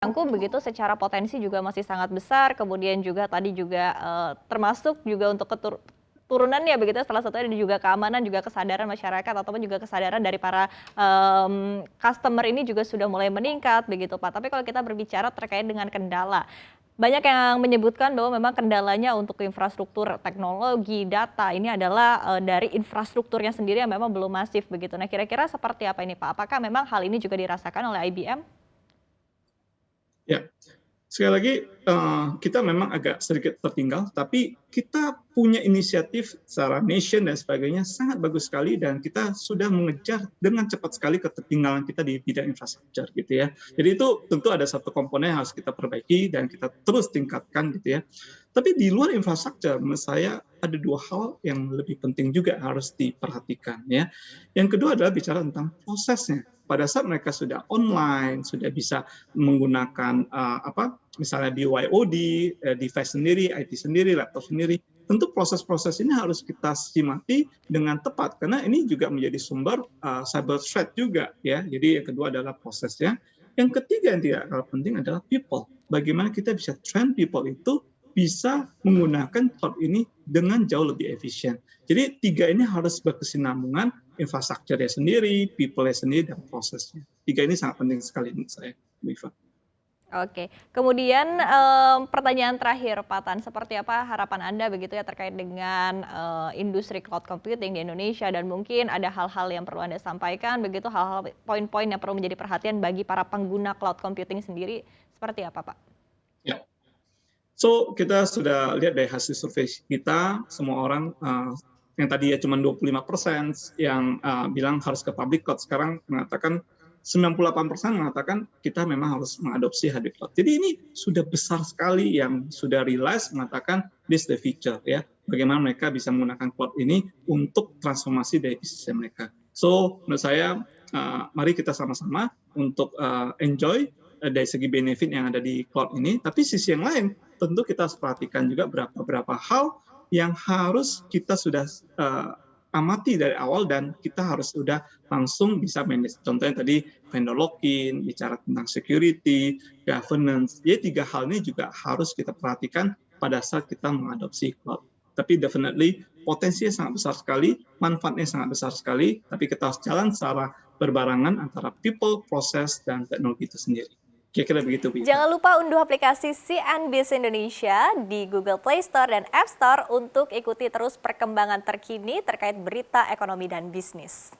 Rangkum begitu secara potensi juga masih sangat besar, kemudian juga tadi juga, termasuk juga untuk turunannya begitu salah satunya dan juga keamanan, juga kesadaran masyarakat ataupun juga kesadaran dari para, customer ini juga sudah mulai meningkat begitu, Pak. Tapi kalau kita berbicara terkait dengan kendala, banyak yang menyebutkan bahwa memang kendalanya untuk infrastruktur teknologi, data ini adalah, dari infrastrukturnya sendiri yang memang belum masif begitu. Nah, kira-kira seperti apa ini, Pak? Apakah memang hal ini juga dirasakan oleh IBM? Ya, sekali lagi kita memang agak sedikit tertinggal, tapi kita punya inisiatif secara nation dan sebagainya sangat bagus sekali dan kita sudah mengejar dengan cepat sekali ketertinggalan kita di bidang infrastruktur gitu ya. Jadi itu tentu ada satu komponen yang harus kita perbaiki dan kita terus tingkatkan gitu ya. Tapi di luar infrastruktur, menurut saya ada dua hal yang lebih penting juga harus diperhatikan ya. Yang kedua adalah bicara tentang prosesnya. Pada saat mereka sudah online, sudah bisa menggunakan misalnya BYOD, device sendiri, IT sendiri, laptop sendiri, tentu proses-proses ini harus kita simati dengan tepat karena ini juga menjadi sumber cyber threat juga ya. Jadi yang kedua adalah prosesnya. Yang ketiga yang tidak kalah penting adalah people. Bagaimana kita bisa train people itu bisa menggunakan cloud ini dengan jauh lebih efisien. Jadi tiga ini harus berkesinambungan, infrastrukturnya sendiri, people-nya sendiri, dan prosesnya. Tiga ini sangat penting sekali menurut saya, Bu Iva. Oke, kemudian, pertanyaan terakhir Pak Tan, seperti apa harapan Anda begitu ya terkait dengan, industri cloud computing di Indonesia dan mungkin ada hal-hal yang perlu Anda sampaikan begitu, hal-hal poin-poin yang perlu menjadi perhatian bagi para pengguna cloud computing sendiri, seperti apa, Pak? Ya. So, kita sudah lihat dari hasil survei kita, semua orang yang tadi ya cuma 25% yang bilang harus ke public cloud, sekarang mengatakan 98% mengatakan kita memang harus mengadopsi hybrid cloud. Jadi ini sudah besar sekali yang sudah realize mengatakan this the future ya. Bagaimana mereka bisa menggunakan cloud ini untuk transformasi dari bisnis mereka. So, menurut saya mari kita sama-sama untuk enjoy dari segi benefit yang ada di cloud ini, tapi sisi yang lain tentu kita harus perhatikan juga beberapa hal yang harus kita sudah amati dari awal dan kita harus sudah langsung bisa manage. Contohnya tadi vendor lock-in, bicara tentang security, governance. Jadi tiga hal ini juga harus kita perhatikan pada saat kita mengadopsi cloud. Tapi definitely potensinya sangat besar sekali, manfaatnya sangat besar sekali, tapi kita harus jalan secara berbarengan antara people, proses, dan teknologi itu sendiri. Kira-kira begitu, Bu Iva. Jangan lupa unduh aplikasi CNBC Indonesia di Google Play Store dan App Store untuk ikuti terus perkembangan terkini terkait berita ekonomi dan bisnis.